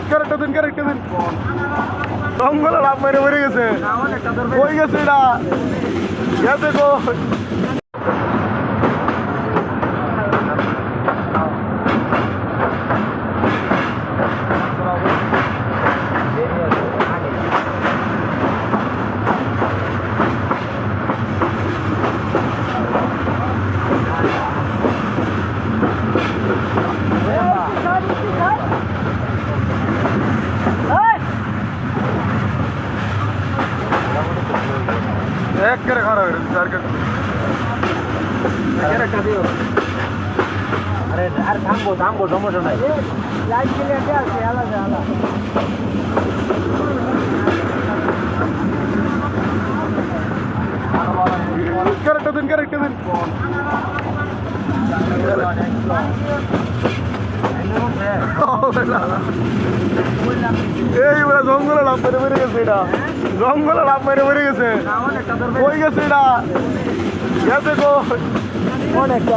character দিন জঙ্গলে লাভ মেরে মরে গেছে কই গেছে এটা গেছে গো এক করে খারাপ হয়ে গেছে আরে আর থামবো সমস্যা নাই লাইট গেলে আছে আলাদা ক্যারেক্টার দিন এইবার জঙ্গলে লাভ মেরে মরে গেছে এটা জঙ্গলে লাভ মেরে মরে গেছে কই গেছে এটা গেছে গো অনেকটা